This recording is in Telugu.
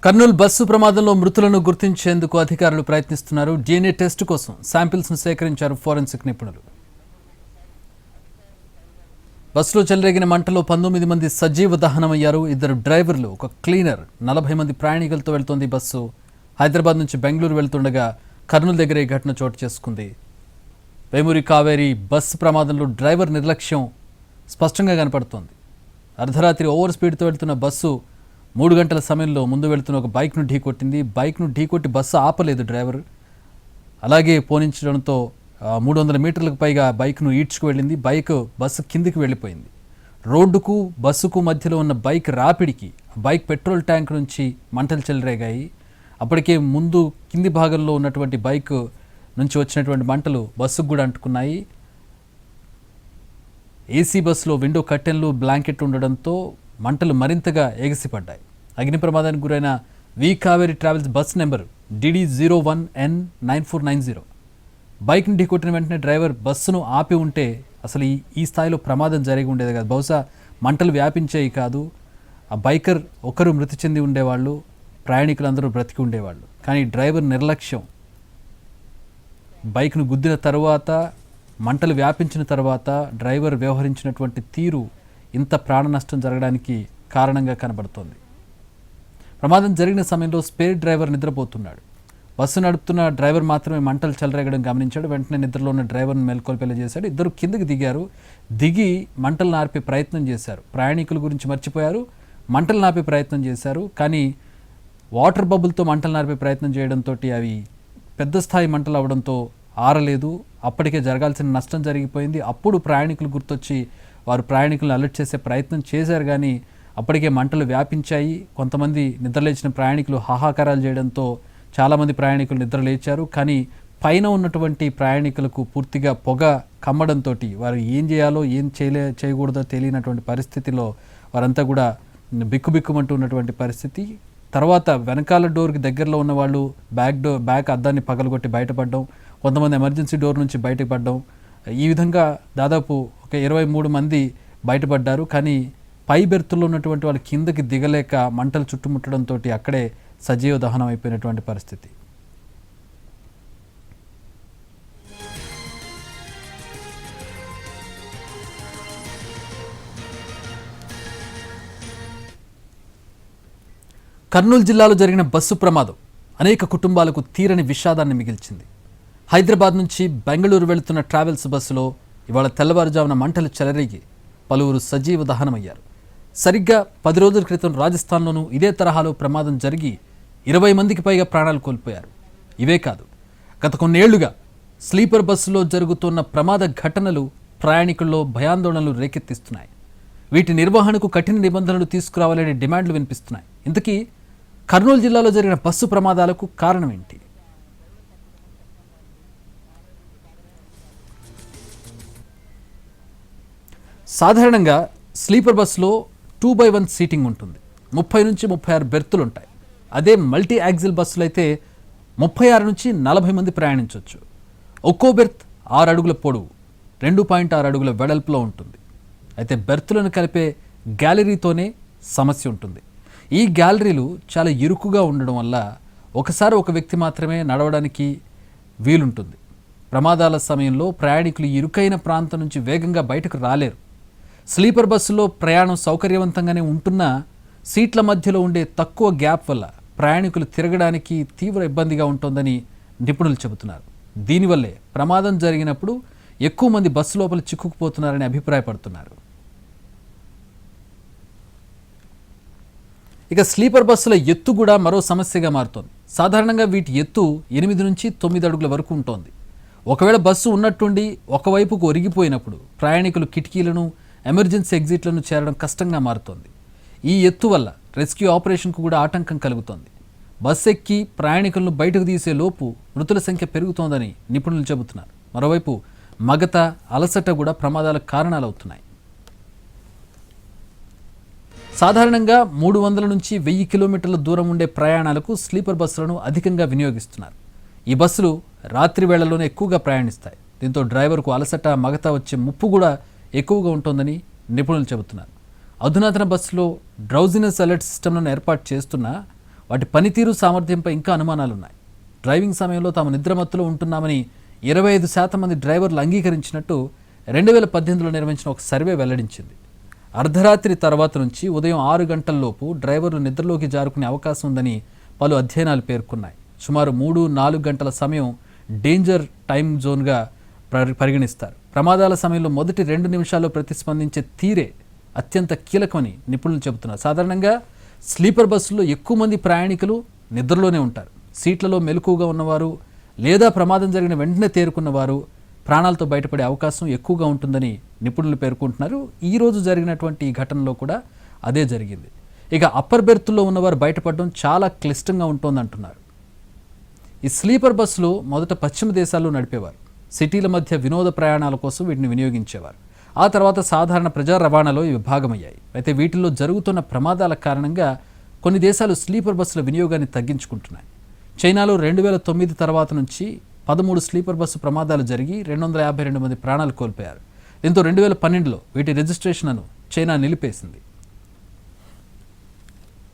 కర్నూలు బస్సు ప్రమాదంలో మృతులను గుర్తించేందుకు అధికారులు ప్రయత్నిస్తున్నారు. DNA టెస్ట్ కోసం శాంపిల్స్ ను సేకరించారు ఫోరెన్సిక్ నిపుణులు. బస్సులో చెలరేగిన మంటలో 19 మంది సజీవ దహనమయ్యారు. 2 డ్రైవర్లు, ఒక క్లీనర్, 40 మంది ప్రయాణికులతో వెళ్తోంది బస్సు. హైదరాబాద్ నుంచి బెంగళూరు వెళ్తుండగా కర్నూలు దగ్గర ఈ ఘటన చోటు చేసుకుంది. వేమూరి కావేరి బస్సు ప్రమాదంలో డ్రైవర్ నిర్లక్ష్యం స్పష్టంగా కనపడుతోంది. అర్ధరాత్రి ఓవర్ స్పీడ్తో వెళ్తున్న బస్సు 3 గంటల సమయంలో ముందు వెళ్తున్న ఒక బైక్ను ఢీకొట్టింది. బైక్ను ఢీకొట్టి బస్సు ఆపలేదు డ్రైవర్. అలాగే పోనించడంతో 300 మీటర్లకు పైగా బైక్ను ఈడ్చుకు వెళ్ళింది. బస్సు కిందికి వెళ్ళిపోయింది. రోడ్డుకు బస్సుకు మధ్యలో ఉన్న బైక్ రాపిడికి బైక్ పెట్రోల్ ట్యాంక్ నుంచి మంటలు చెలరేగాయి. అప్పటికే ముందు కింది భాగంలో ఉన్నటువంటి బైక్ నుంచి వచ్చినటువంటి మంటలు బస్సుకు కూడా అంటుకున్నాయి. ఏసీ బస్సులో విండో కర్టెన్లు, బ్లాంకెట్ ఉండడంతో మంటలు మరింతగా ఎగిసిపడ్డాయి. అగ్ని ప్రమాదానికి గురైన V Kaveri Travels bus number DD01N9490. బైక్ని ఢీకొట్టిన వెంటనే డ్రైవర్ బస్సును ఆపి ఉంటే అసలు ఈ స్థాయిలో ప్రమాదం జరిగి ఉండేది కాదు. బహుశా మంటలు వ్యాపించేవి కాదు. ఆ బైకర్ ఒకరు మృతి చెంది ఉండేవాళ్ళు, ప్రయాణికులందరూ బ్రతికి ఉండేవాళ్ళు. కానీ డ్రైవర్ నిర్లక్ష్యం, బైక్ను గుద్దిన తర్వాత, మంటలు వ్యాపించిన తర్వాత డ్రైవర్ వ్యవహరించినటువంటి తీరు ఇంత ప్రాణ నష్టం జరగడానికి కారణంగా కనబడుతోంది. ప్రమాదం జరిగిన సమయంలో స్పేర్ డ్రైవర్ నిద్రపోతున్నాడు. బస్సు నడుపుతున్న డ్రైవర్ మాత్రమే మంటలు చెలరేగడం గమనించాడు. వెంటనే నిద్రలో ఉన్న డ్రైవర్ను మేల్కొల్పేలా చేశాడు. 2 కిందకి దిగి మంటలు నార్పే ప్రయత్నం చేశారు. ప్రయాణికుల గురించి మర్చిపోయారు, మంటలు నాపే ప్రయత్నం చేశారు. కానీ వాటర్ బబుల్తో మంటలు నార్పే ప్రయత్నం చేయడంతో అవి పెద్ద స్థాయి మంటలు అవడంతో ఆరలేదు. అప్పటికే జరగాల్సిన నష్టం జరిగిపోయింది. అప్పుడు ప్రయాణికులు గుర్తొచ్చి వారు ప్రయాణికులను అలర్ట్ చేసే ప్రయత్నం చేశారు. కానీ అప్పటికే మంటలు వ్యాపించాయి. కొంతమంది నిద్రలేచిన ప్రయాణికులు హాహాకారాలు చేయడంతో చాలామంది ప్రయాణికులు నిద్రలేచారు. కానీ పైన ఉన్నటువంటి ప్రయాణికులకు పూర్తిగా పొగ కమ్మడంతో వారు ఏం చేయాలో ఏం చేయకూడదో తెలియనటువంటి పరిస్థితిలో వారంతా కూడా బిక్కుబిక్కుమంటూ ఉన్నటువంటి పరిస్థితి. తర్వాత వెనకాల డోర్కి దగ్గరలో ఉన్న వాళ్ళు బ్యాక్ అద్దాన్ని పగలగొట్టి బయటపడడం, కొంతమంది ఎమర్జెన్సీ డోర్ నుంచి బయటపడడం, ఈ విధంగా దాదాపు ఒక 23 మంది బయటపడ్డారు. కానీ పై బెర్తుల్లో ఉన్నటువంటి వాళ్ళు కిందకి దిగలేక మంటలు చుట్టుముట్టడంతో అక్కడే సజీవ దహనం అయిపోయినటువంటి పరిస్థితి. కర్నూలు జిల్లాలో జరిగిన బస్సు ప్రమాదం అనేక కుటుంబాలకు తీరని విషాదాన్ని మిగిల్చింది. హైదరాబాద్ నుంచి బెంగళూరు వెళుతున్న ట్రావెల్స్ బస్సులో ఇవాళ తెల్లవారుజామున మంటలు చెలరేగి పలువురు సజీవ దహనమయ్యారు. సరిగ్గా 10 రోజుల క్రితం రాజస్థాన్లోనూ ఇదే తరహాలో ప్రమాదం జరిగి 20 మందికి పైగా ప్రాణాలు కోల్పోయారు. ఇవే కాదు, గత కొన్నేళ్లుగా స్లీపర్ బస్సులో జరుగుతున్న ప్రమాద ఘటనలు ప్రయాణికుల్లో భయాందోళనలు రేకెత్తిస్తున్నాయి. వీటి నిర్వహణకు కఠిన నిబంధనలు తీసుకురావాలనే డిమాండ్లు వినిపిస్తున్నాయి. ఇంతకీ కర్నూలు జిల్లాలో జరిగిన బస్సు ప్రమాదాలకు కారణం ఏంటి? సాధారణంగా స్లీపర్ బస్సులో 2/1 సీటింగ్ ఉంటుంది. 30 నుంచి 36 బెర్తులు ఉంటాయి. అదే మల్టీ యాక్సిల్ బస్సులు అయితే 36 నుంచి 40 మంది ప్రయాణించవచ్చు. ఒక్కో బెర్త్ 6 అడుగుల పొడవు, 2.6 అడుగుల వెడల్పులో ఉంటుంది. అయితే బెర్తులను కలిపే గ్యాలరీతోనే సమస్య ఉంటుంది. ఈ గ్యాలరీలు చాలా ఇరుకుగా ఉండడం వల్ల ఒకసారి ఒక వ్యక్తి మాత్రమే నడవడానికి వీలుంటుంది. ప్రమాదాల సమయంలో ప్రయాణికులు ఇరుకైన ప్రాంతం నుంచి వేగంగా బయటకు రాలేరు. స్లీపర్ బస్సులో ప్రయాణం సౌకర్యవంతంగానే ఉంటున్నా సీట్ల మధ్యలో ఉండే తక్కువ గ్యాప్ వల్ల ప్రయాణికులు తిరగడానికి తీవ్ర ఇబ్బందిగా ఉంటుందని నిపుణులు చెబుతున్నారు. దీనివల్లే ప్రమాదం జరిగినప్పుడు ఎక్కువ మంది బస్సు లోపల చిక్కుకుపోతున్నారని అభిప్రాయపడుతున్నారు. ఇక స్లీపర్ బస్సుల ఎత్తు కూడా మరో సమస్యగా మారుతోంది. సాధారణంగా వీటి ఎత్తు 8 నుంచి 9 అడుగుల వరకు ఉంటుంది. ఒకవేళ బస్సు ఉన్నట్టుండి ఒకవైపుకు ఒరిగిపోయినప్పుడు ప్రయాణికులు కిటికీలను, ఎమర్జెన్సీ ఎగ్జిట్లను చేరడం కష్టంగా మారుతోంది. ఈ ఎత్తు వల్ల రెస్క్యూ ఆపరేషన్కు కూడా ఆటంకం కలుగుతోంది. బస్సు ఎక్కి ప్రయాణికులను బయటకు తీసే లోపు మృతుల సంఖ్య పెరుగుతోందని నిపుణులు చెబుతున్నారు. మరోవైపు మగత, అలసట కూడా ప్రమాదాలకు కారణాలవుతున్నాయి. సాధారణంగా 300 నుంచి 1000 కిలోమీటర్ల దూరం ఉండే ప్రయాణాలకు స్లీపర్ బస్సులను అధికంగా వినియోగిస్తున్నారు. ఈ బస్సులు రాత్రి వేళల్లోనే ఎక్కువగా ప్రయాణిస్తాయి. దీంతో డ్రైవర్కు అలసట, మగత వచ్చే ముప్పు కూడా ఎక్కువగా ఉంటుందని నిపుణులు చెబుతున్నారు. అధునాతన బస్సులో డ్రౌజినెస్ అలర్ట్ సిస్టమ్లను ఏర్పాటు చేస్తున్నా వాటి పనితీరు సామర్థ్యంపై ఇంకా అనుమానాలున్నాయి. డ్రైవింగ్ సమయంలో తాము నిద్రమత్తులో ఉంటున్నామని 25% మంది డ్రైవర్లు అంగీకరించినట్టు 2018లో నిర్వహించిన ఒక సర్వే వెల్లడించింది. అర్ధరాత్రి తర్వాత నుంచి ఉదయం 6 గంటల్లోపు డ్రైవర్లు నిద్రలోకి జారుకునే అవకాశం ఉందని పలు అధ్యయనాలు పేర్కొన్నాయి. సుమారు 3-4 గంటల సమయం డేంజర్ టైం జోన్గా పరిగణిస్తారు. ప్రమాదాల సమయంలో మొదటి 2 నిమిషాల్లో ప్రతిస్పందించే తీరే అత్యంత కీలకమని నిపుణులు చెబుతున్నారు. సాధారణంగా స్లీపర్ బస్సుల్లో ఎక్కువ మంది ప్రయాణికులు నిద్రలోనే ఉంటారు. సీట్లలో మెలకువగా ఉన్నవారు లేదా ప్రమాదం జరిగిన వెంటనే తేరుకున్నవారు ప్రాణాలతో బయటపడే అవకాశం ఎక్కువగా ఉంటుందని నిపుణులు పేర్కొంటున్నారు. ఈ రోజు జరిగినటువంటి ఈ ఘటనలో కూడా అదే జరిగింది. ఇక అప్పర్ బెర్త్లో ఉన్నవారు బయటపడడం చాలా క్లిష్టంగా ఉంటోందంటున్నారు. ఈ స్లీపర్ బస్సులు మొదట పశ్చిమ దేశాల్లో నడిపేవారు. సిటీల మధ్య వినోద ప్రయాణాల కోసం వీటిని వినియోగించేవారు. ఆ తర్వాత సాధారణ ప్రజా రవాణాలో ఇవి భాగమయ్యాయి. అయితే వీటిల్లో జరుగుతున్న ప్రమాదాల కారణంగా కొన్ని దేశాలు స్లీపర్ బస్సుల వినియోగాన్ని తగ్గించుకుంటున్నాయి. చైనాలో 2009 తర్వాత నుంచి 13 స్లీపర్ బస్సు ప్రమాదాలు జరిగి 252 మంది ప్రాణాలు కోల్పోయారు. దీంతో 2012లో వీటి రిజిస్ట్రేషన్ను చైనా నిలిపేసింది.